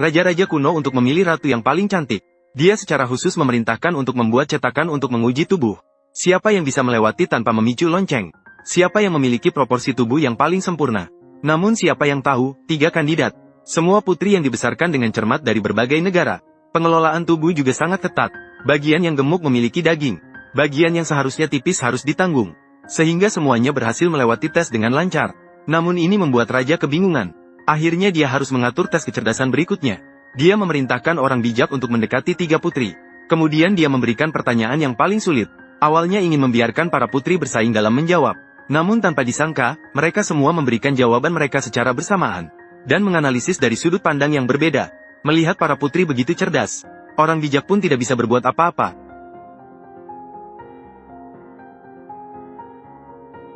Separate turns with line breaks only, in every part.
raja-raja kuno untuk memilih ratu yang paling cantik. Dia secara khusus memerintahkan untuk membuat cetakan untuk menguji tubuh. Siapa yang bisa melewati tanpa memicu lonceng? Siapa yang memiliki proporsi tubuh yang paling sempurna? Namun siapa yang tahu, 3 kandidat. Semua putri yang dibesarkan dengan cermat dari berbagai negara. Pengelolaan tubuh juga sangat ketat. Bagian yang gemuk memiliki daging. Bagian yang seharusnya tipis harus ditanggung. Sehingga semuanya berhasil melewati tes dengan lancar. Namun ini membuat raja kebingungan. Akhirnya dia harus mengatur tes kecerdasan berikutnya. Dia memerintahkan orang bijak untuk mendekati 3 putri. Kemudian dia memberikan pertanyaan yang paling sulit. Awalnya ingin membiarkan para putri bersaing dalam menjawab. Namun tanpa disangka, mereka semua memberikan jawaban mereka secara bersamaan. Dan menganalisis dari sudut pandang yang berbeda. Melihat para putri begitu cerdas, orang bijak pun tidak bisa berbuat apa-apa.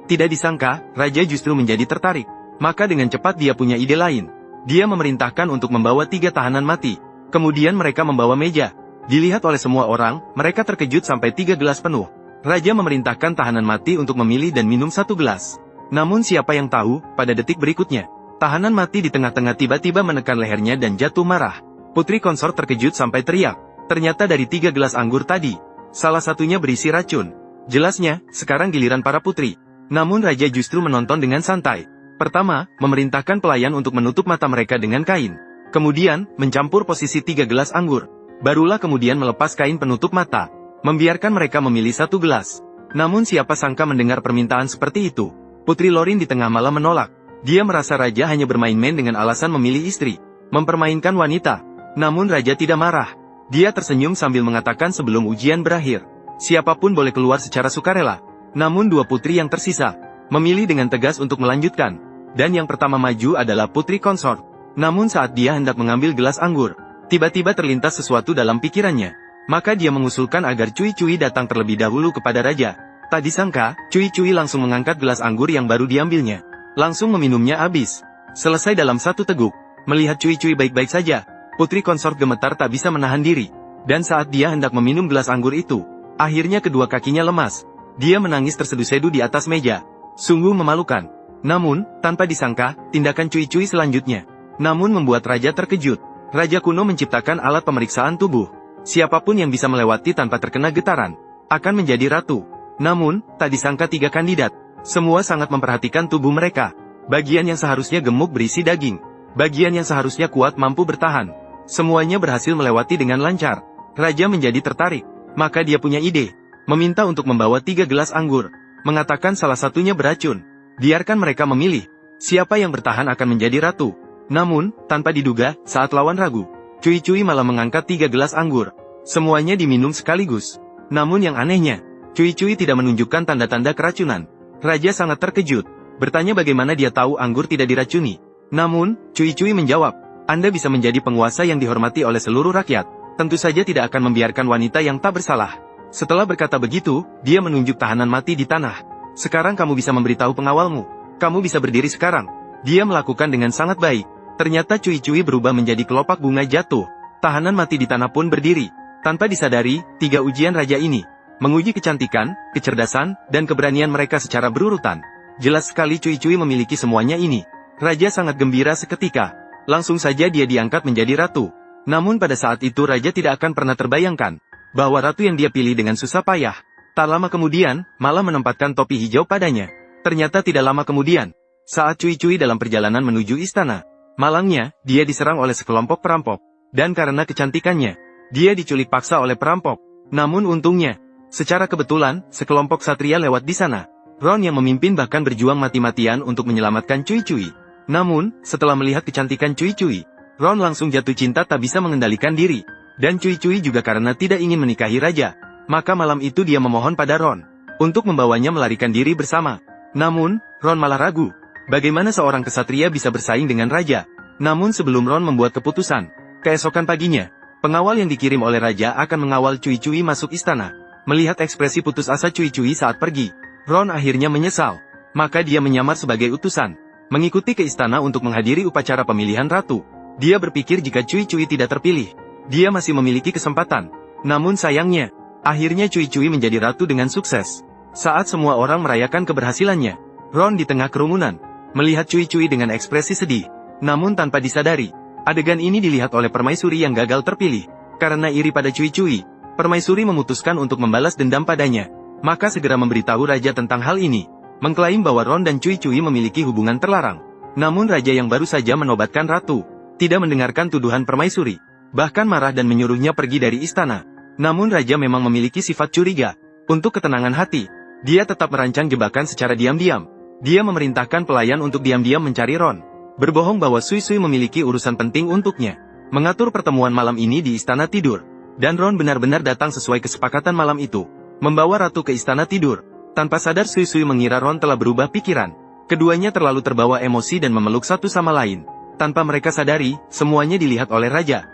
Tidak disangka, raja justru menjadi tertarik. Maka dengan cepat dia punya ide lain. Dia memerintahkan untuk membawa 3 tahanan mati. Kemudian mereka membawa meja. Dilihat oleh semua orang, mereka terkejut sampai 3 gelas penuh. Raja memerintahkan tahanan mati untuk memilih dan minum 1 gelas. Namun siapa yang tahu, pada detik berikutnya, tahanan mati di tengah-tengah tiba-tiba menekan lehernya dan jatuh marah. Putri konsor terkejut sampai teriak. Ternyata dari 3 gelas anggur tadi, salah satunya berisi racun. Jelasnya, sekarang giliran para putri. Namun raja justru menonton dengan santai. Pertama, memerintahkan pelayan untuk menutup mata mereka dengan kain. Kemudian, mencampur posisi 3 gelas anggur. Barulah kemudian melepas kain penutup mata. Membiarkan mereka memilih 1 gelas. Namun siapa sangka mendengar permintaan seperti itu. Putri Lorin di tengah malam menolak. Dia merasa raja hanya bermain-main dengan alasan memilih istri. Mempermainkan wanita. Namun raja tidak marah. Dia tersenyum sambil mengatakan sebelum ujian berakhir. Siapapun boleh keluar secara sukarela. Namun 2 putri yang tersisa memilih dengan tegas untuk melanjutkan. Dan yang pertama maju adalah putri konsort. Namun saat dia hendak mengambil gelas anggur, tiba-tiba terlintas sesuatu dalam pikirannya. Maka dia mengusulkan agar Cui-Cui datang terlebih dahulu kepada raja. Tak disangka, Cui-Cui langsung mengangkat gelas anggur yang baru diambilnya. Langsung meminumnya habis. Selesai dalam 1 teguk. Melihat Cui-Cui baik-baik saja, putri konsort gemetar tak bisa menahan diri. Dan saat dia hendak meminum gelas anggur itu, akhirnya kedua kakinya lemas. Dia menangis terseduh-seduh di atas meja. Sungguh memalukan. Namun, tanpa disangka, tindakan Cui-Cui selanjutnya membuat raja terkejut. Raja kuno menciptakan alat pemeriksaan tubuh. Siapapun yang bisa melewati tanpa terkena getaran, akan menjadi ratu. Namun, tak disangka 3 kandidat. Semua sangat memperhatikan tubuh mereka. Bagian yang seharusnya gemuk berisi daging. Bagian yang seharusnya kuat mampu bertahan. Semuanya berhasil melewati dengan lancar. Raja menjadi tertarik. Maka dia punya ide. Meminta untuk membawa 3 gelas anggur. Mengatakan salah satunya beracun. Biarkan mereka memilih. Siapa yang bertahan akan menjadi ratu. Namun, tanpa diduga, saat lawan ragu, Cui-Cui malah mengangkat 3 gelas anggur. Semuanya diminum sekaligus. Namun yang anehnya, Cui-Cui tidak menunjukkan tanda-tanda keracunan. Raja sangat terkejut. Bertanya bagaimana dia tahu anggur tidak diracuni. Namun, Cui-Cui menjawab, Anda bisa menjadi penguasa yang dihormati oleh seluruh rakyat. Tentu saja tidak akan membiarkan wanita yang tak bersalah. Setelah berkata begitu, dia menunjuk tahanan mati di tanah. Sekarang kamu bisa memberitahu pengawalmu. Kamu bisa berdiri sekarang. Dia melakukan dengan sangat baik. Ternyata Cui-Cui berubah menjadi kelopak bunga jatuh. Tahanan mati di tanah pun berdiri. Tanpa disadari, 3 ujian raja ini menguji kecantikan, kecerdasan, dan keberanian mereka secara berurutan. Jelas sekali Cui-Cui memiliki semuanya ini. Raja sangat gembira seketika. Langsung saja dia diangkat menjadi ratu. Namun pada saat itu raja tidak akan pernah terbayangkan bahwa ratu yang dia pilih dengan susah payah, tak lama kemudian, malah menempatkan topi hijau padanya. Ternyata tidak lama kemudian, saat Cui-Cui dalam perjalanan menuju istana, malangnya, dia diserang oleh sekelompok perampok. Dan karena kecantikannya, dia diculik paksa oleh perampok. Namun untungnya, secara kebetulan, sekelompok satria lewat di sana. Ron yang memimpin bahkan berjuang mati-matian untuk menyelamatkan Cui-Cui. Namun, setelah melihat kecantikan Cui-Cui, Ron langsung jatuh cinta tak bisa mengendalikan diri. Dan Cui-Cui juga karena tidak ingin menikahi raja. Maka malam itu dia memohon pada Ron untuk membawanya melarikan diri bersama. Namun, Ron malah ragu. Bagaimana seorang kesatria bisa bersaing dengan raja? Namun sebelum Ron membuat keputusan, keesokan paginya, pengawal yang dikirim oleh raja akan mengawal Cui-Cui masuk istana. Melihat ekspresi putus asa Cui-Cui saat pergi, Ron akhirnya menyesal. Maka dia menyamar sebagai utusan, mengikuti ke istana untuk menghadiri upacara pemilihan ratu. Dia berpikir jika Cui-Cui tidak terpilih, dia masih memiliki kesempatan. Namun sayangnya, akhirnya Cui-Cui menjadi ratu dengan sukses. Saat semua orang merayakan keberhasilannya, Ron di tengah kerumunan, melihat Cui-Cui dengan ekspresi sedih. Namun tanpa disadari, Adegan ini dilihat oleh permaisuri yang gagal terpilih. Karena iri pada Cui-Cui, permaisuri memutuskan untuk membalas dendam padanya. Maka segera memberitahu raja tentang hal ini, mengklaim bahwa Ron dan Cui-Cui memiliki hubungan terlarang. Namun raja yang baru saja menobatkan ratu, tidak mendengarkan tuduhan permaisuri, bahkan marah dan menyuruhnya pergi dari istana. Namun raja memang memiliki sifat curiga. Untuk ketenangan hati, dia tetap merancang jebakan secara diam-diam. Dia memerintahkan pelayan untuk diam-diam mencari Ron, berbohong bahwa Sui-Sui memiliki urusan penting untuknya, mengatur pertemuan malam ini di istana tidur. Dan Ron benar-benar datang sesuai kesepakatan malam itu, membawa ratu ke istana tidur. Tanpa sadar Sui-Sui mengira Ron telah berubah pikiran. Keduanya terlalu terbawa emosi dan memeluk satu sama lain. Tanpa mereka sadari, semuanya dilihat oleh raja.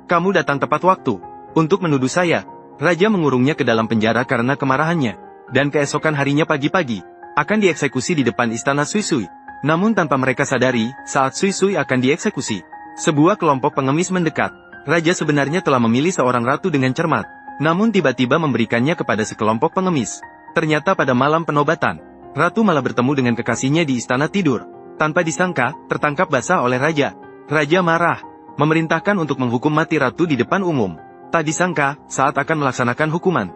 Kamu datang tepat waktu untuk menuduh saya. Raja mengurungnya ke dalam penjara karena kemarahannya. Dan keesokan harinya pagi-pagi, akan dieksekusi di depan istana Sui-Sui. Namun tanpa mereka sadari, saat Sui-Sui akan dieksekusi, sebuah kelompok pengemis mendekat. Raja sebenarnya telah memilih seorang ratu dengan cermat, namun tiba-tiba memberikannya kepada sekelompok pengemis. Ternyata pada malam penobatan, ratu malah bertemu dengan kekasihnya di istana tidur. Tanpa disangka, tertangkap basah oleh raja. Raja marah, memerintahkan untuk menghukum mati ratu di depan umum. Tak disangka, saat akan melaksanakan hukuman,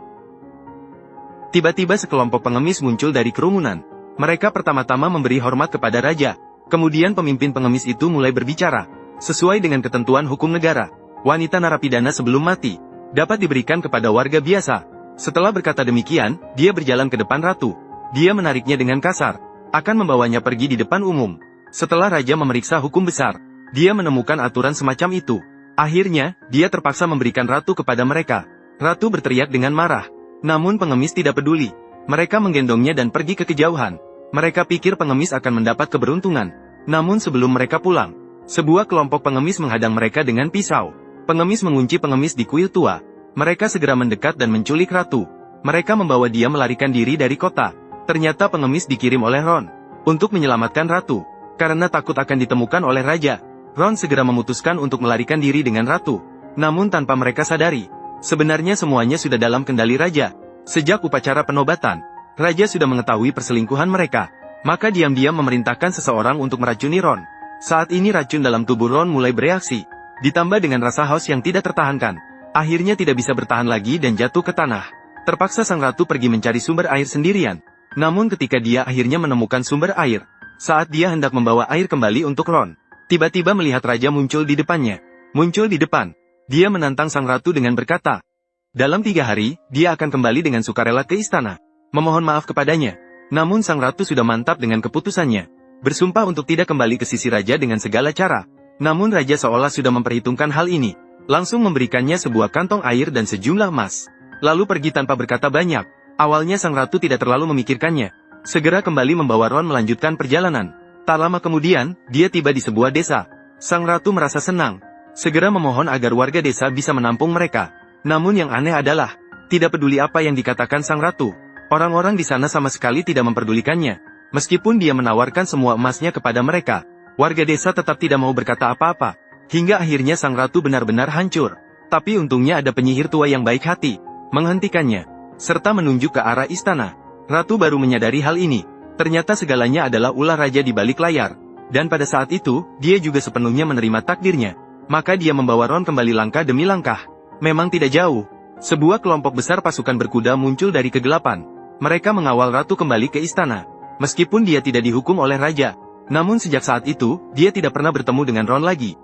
tiba-tiba sekelompok pengemis muncul dari kerumunan. Mereka pertama-tama memberi hormat kepada raja. Kemudian pemimpin pengemis itu mulai berbicara. Sesuai dengan ketentuan hukum negara, wanita narapidana sebelum mati dapat diberikan kepada warga biasa. Setelah berkata demikian, dia berjalan ke depan ratu. Dia menariknya dengan kasar, akan membawanya pergi di depan umum. Setelah raja memeriksa hukum besar, dia menemukan aturan semacam itu. Akhirnya, dia terpaksa memberikan ratu kepada mereka. Ratu berteriak dengan marah. Namun pengemis tidak peduli. Mereka menggendongnya dan pergi ke kejauhan. Mereka pikir pengemis akan mendapat keberuntungan. Namun sebelum mereka pulang, sebuah kelompok pengemis menghadang mereka dengan pisau. Pengemis mengunci pengemis di kuil tua. Mereka segera mendekat dan menculik ratu. Mereka membawa dia melarikan diri dari kota. Ternyata pengemis dikirim oleh Ron untuk menyelamatkan ratu. Karena takut akan ditemukan oleh raja, Ron segera memutuskan untuk melarikan diri dengan ratu. Namun tanpa mereka sadari, sebenarnya semuanya sudah dalam kendali raja. Sejak upacara penobatan, raja sudah mengetahui perselingkuhan mereka. Maka diam-diam memerintahkan seseorang untuk meracuni Ron. Saat ini racun dalam tubuh Ron mulai bereaksi, ditambah dengan rasa haus yang tidak tertahankan. Akhirnya tidak bisa bertahan lagi dan jatuh ke tanah. Terpaksa sang ratu pergi mencari sumber air sendirian. Namun ketika dia akhirnya menemukan sumber air, saat dia hendak membawa air kembali untuk Ron, tiba-tiba melihat raja muncul di depannya. Muncul di depan, dia menantang sang ratu dengan berkata, dalam 3 hari, dia akan kembali dengan sukarela ke istana, memohon maaf kepadanya. Namun sang ratu sudah mantap dengan keputusannya, bersumpah untuk tidak kembali ke sisi raja dengan segala cara. Namun raja seolah sudah memperhitungkan hal ini, langsung memberikannya sebuah kantong air dan sejumlah emas, lalu pergi tanpa berkata banyak. Awalnya sang ratu tidak terlalu memikirkannya, segera kembali membawa Ron melanjutkan perjalanan. Tak lama kemudian, dia tiba di sebuah desa. Sang ratu merasa senang, segera memohon agar warga desa bisa menampung mereka. Namun yang aneh adalah, tidak peduli apa yang dikatakan sang ratu, orang-orang di sana sama sekali tidak memperdulikannya. Meskipun dia menawarkan semua emasnya kepada mereka, warga desa tetap tidak mau berkata apa-apa. Hingga akhirnya sang ratu benar-benar hancur. Tapi untungnya ada penyihir tua yang baik hati, menghentikannya, serta menunjuk ke arah istana. Ratu baru menyadari hal ini. Ternyata segalanya adalah ulah raja di balik layar. Dan pada saat itu, dia juga sepenuhnya menerima takdirnya. Maka dia membawa Ron kembali langkah demi langkah. Memang tidak jauh, sebuah kelompok besar pasukan berkuda muncul dari kegelapan. Mereka mengawal ratu kembali ke istana. Meskipun dia tidak dihukum oleh raja, namun sejak saat itu, dia tidak pernah bertemu dengan Ron lagi.